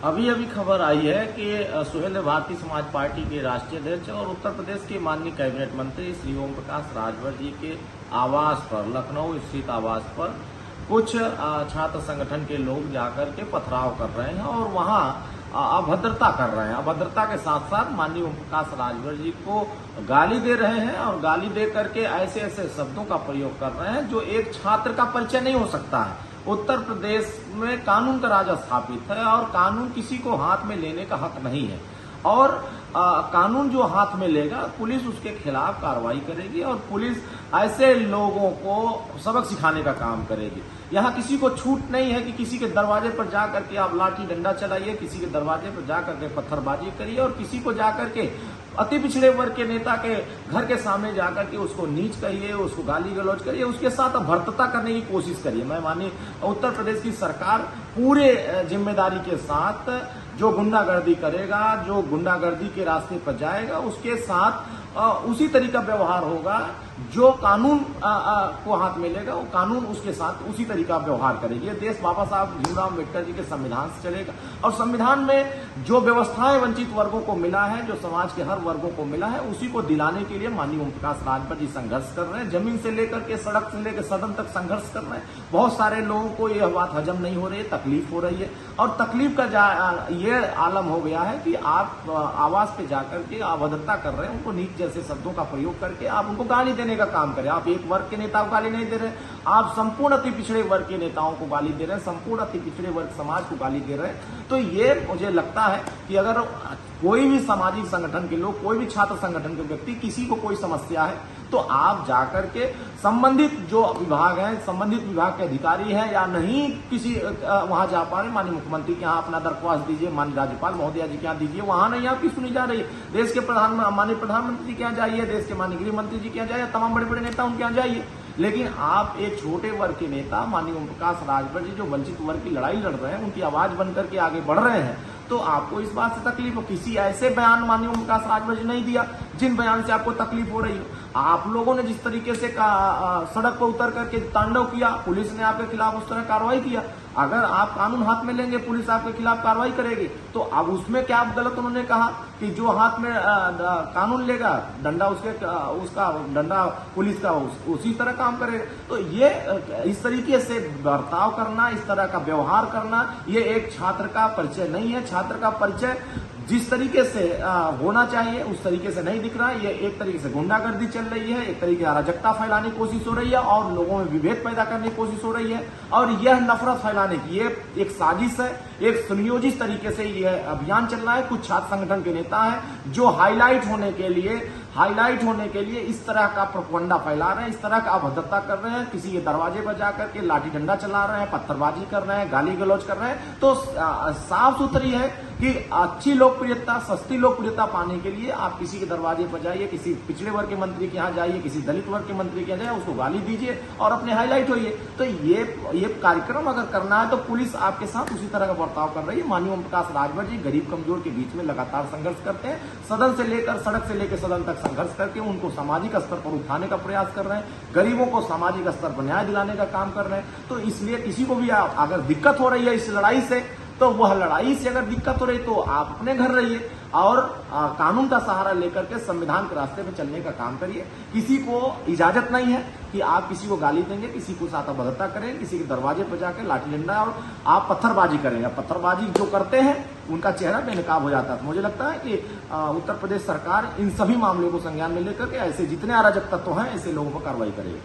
अभी अभी खबर आई है कि सुहेल भारतीय समाज पार्टी के राष्ट्रीय अध्यक्ष और उत्तर प्रदेश के माननीय कैबिनेट मंत्री श्री ओम प्रकाश राजभर जी के आवास पर, लखनऊ स्थित आवास पर कुछ छात्र संगठन के लोग जाकर के पथराव कर रहे हैं और वहां अभद्रता कर रहे हैं। अभद्रता के साथ साथ माननीय ओम प्रकाश राजभर जी को गाली दे रहे हैं और गाली दे करके ऐसे ऐसे शब्दों का प्रयोग कर रहे हैं जो एक छात्र का परिचय नहीं हो सकता है। उत्तर प्रदेश में कानून का राज स्थापित है और कानून किसी को हाथ में लेने का हक नहीं है और कानून जो हाथ में लेगा पुलिस उसके खिलाफ कार्रवाई करेगी और पुलिस ऐसे लोगों को सबक सिखाने का काम करेगी। यहाँ किसी को छूट नहीं है कि किसी के दरवाजे पर जा करके आप लाठी डंडा चलाइए, किसी के दरवाजे पर जा करके पत्थरबाजी करिए और किसी को जाकर के अति पिछड़े वर्ग के नेता के घर के सामने जाकर के उसको नीच कहिए, उसको गाली गलौज करिए, उसके साथ भर्तता करने की कोशिश करिए। मैं मानिए उत्तर प्रदेश की सरकार पूरे जिम्मेदारी के साथ जो गुंडागर्दी करेगा, जो गुंडागर्दी के रास्ते पर जाएगा, उसके साथ उसी तरीका व्यवहार होगा। जो कानून को हाथ में लेगा वो कानून उसके साथ उसी तरीका व्यवहार करेगी। ये देश बाबा साहब भीमराव अम्बेडकर जी के संविधान से चलेगा और संविधान में जो व्यवस्थाएं वंचित वर्गों को मिला है, जो समाज के हर वर्गों को मिला है, उसी को दिलाने के लिए माननीय ओम प्रकाश राजभर जी संघर्ष कर रहे हैं। जमीन से लेकर के सड़क से लेकर सदन तक संघर्ष कर रहे हैं। बहुत सारे लोगों को यह बात हजम नहीं हो रही है, तकलीफ हो रही है और तकलीफ का ये आलम हो गया है कि आप आवास पे जाकर के अभद्रता कर रहे हैं, उनको नीच जैसे शब्दों का प्रयोग करके आप उनको गाली देने का काम करें। आप एक वर्ग के नेता को गाली नहीं दे रहे, आप संपूर्ण अति पिछड़े वर्ग के नेताओं को गाली दे रहे हैं, संपूर्ण अति पिछड़े वर्ग समाज को गाली दे रहे हैं। तो ये मुझे लगता है कि अगर कोई भी सामाजिक संगठन के लोग, कोई भी छात्र संगठन के व्यक्ति, किसी को कोई समस्या है तो आप जाकर के संबंधित जो विभाग है, संबंधित विभाग के अधिकारी हैं या नहीं किसी वहां जा पा रहे, माननीय मुख्यमंत्री के यहाँ अपना दरख्वास्त दीजिए, माननीय राज्यपाल महोदया जी के यहाँ दीजिए, वहां नहीं आपकी सुनी जा रही है। देश के माननीय प्रधानमंत्री जी के यहाँ जाइए, देश के माननीय गृह मंत्री जी के यहाँ जाइए, तमाम बड़े बड़े नेता उनके यहाँ जाइए। लेकिन आप एक छोटे वर्ग के नेता माननीय ओम प्रकाश राजभर जी जो वंचित वर्ग की लड़ाई लड़ रहे हैं, उनकी आवाज बनकर के आगे बढ़ रहे हैं, तो आपको इस बात से तकलीफ हो। किसी ऐसे बयान माननीय ओम प्रकाश राजभर जी नहीं दिया जिन बयान से आपको तकलीफ हो रही हो। आप लोगों ने जिस तरीके से सड़क पर उतर करके तांडव किया, पुलिस ने आपके खिलाफ उस तरह कार्रवाई किया। अगर आप कानून हाथ में लेंगे, पुलिस आपके खिलाफ कार्रवाई करेगी। तो अब उसमें क्या गलत उन्होंने कहा कि जो हाथ में कानून लेगा, डंडा उसका डंडा पुलिस का उसी तरह काम करेगा। तो ये इस तरीके से बर्ताव करना, इस तरह का व्यवहार करना, ये एक छात्र का परिचय नहीं है। छात्र का परिचय जिस तरीके से होना चाहिए उस तरीके से नहीं दिख रहा है। ये एक तरीके से गुंडागर्दी चल रही है, एक तरीके से अराजकता फैलाने की कोशिश हो रही है और लोगों में विभेद पैदा करने की कोशिश हो रही है और यह नफरत फैलाने की ये एक साजिश है। एक सुनियोजित तरीके से यह अभियान चल रहा है। कुछ छात्र संगठन के नेता हैं जो हाईलाइट होने के लिए इस तरह का प्रोपगंडा फैला रहे हैं, इस तरह का अभद्रता कर रहे हैं, किसी के दरवाजे पर जाकर के लाठी डंडा चला रहे हैं, पत्थरबाजी कर रहे हैं, गाली गलौज कर रहे हैं। तो साफ सुथरी है कि अच्छी लोकप्रियता, सस्ती लोकप्रियता पाने के लिए आप किसी के दरवाजे पर जाइए, किसी पिछड़े वर्ग के मंत्री के यहाँ जाइए, किसी दलित वर्ग के मंत्री के यहाँ जाइए, उसको गाली दीजिए और अपने हाईलाइट होइए। तो ये कार्यक्रम अगर करना है तो पुलिस आपके साथ उसी तरह का बर्ताव कर रही है। माननीय ओम प्रकाश राजभर जी गरीब कमजोर के बीच में लगातार संघर्ष करते हैं, सदन से लेकर सड़क से लेकर सदन तक संघर्ष करके उनको सामाजिक स्तर पर उठाने का प्रयास कर रहे हैं, गरीबों को सामाजिक स्तर पर न्याय दिलाने का काम कर रहे हैं। तो इसलिए किसी को भी अगर दिक्कत हो रही है इस लड़ाई से, तो वह लड़ाई से अगर दिक्कत हो रही तो आप अपने घर रहिए और कानून का सहारा लेकर के संविधान के रास्ते पे चलने का काम करिए। किसी को इजाजत नहीं है कि आप किसी को गाली देंगे, किसी को साथ अभद्रता करें, किसी के दरवाजे पर जाकर लाठी डंडा और आप पत्थरबाजी करेंगे। पत्थरबाजी जो करते हैं उनका चेहरा बेनकाब हो जाता है। तो मुझे लगता है कि उत्तर प्रदेश सरकार इन सभी मामलों को संज्ञान में लेकर के ऐसे जितने अराजक तत्व हैं ऐसे लोगों पर कार्रवाई करेगी।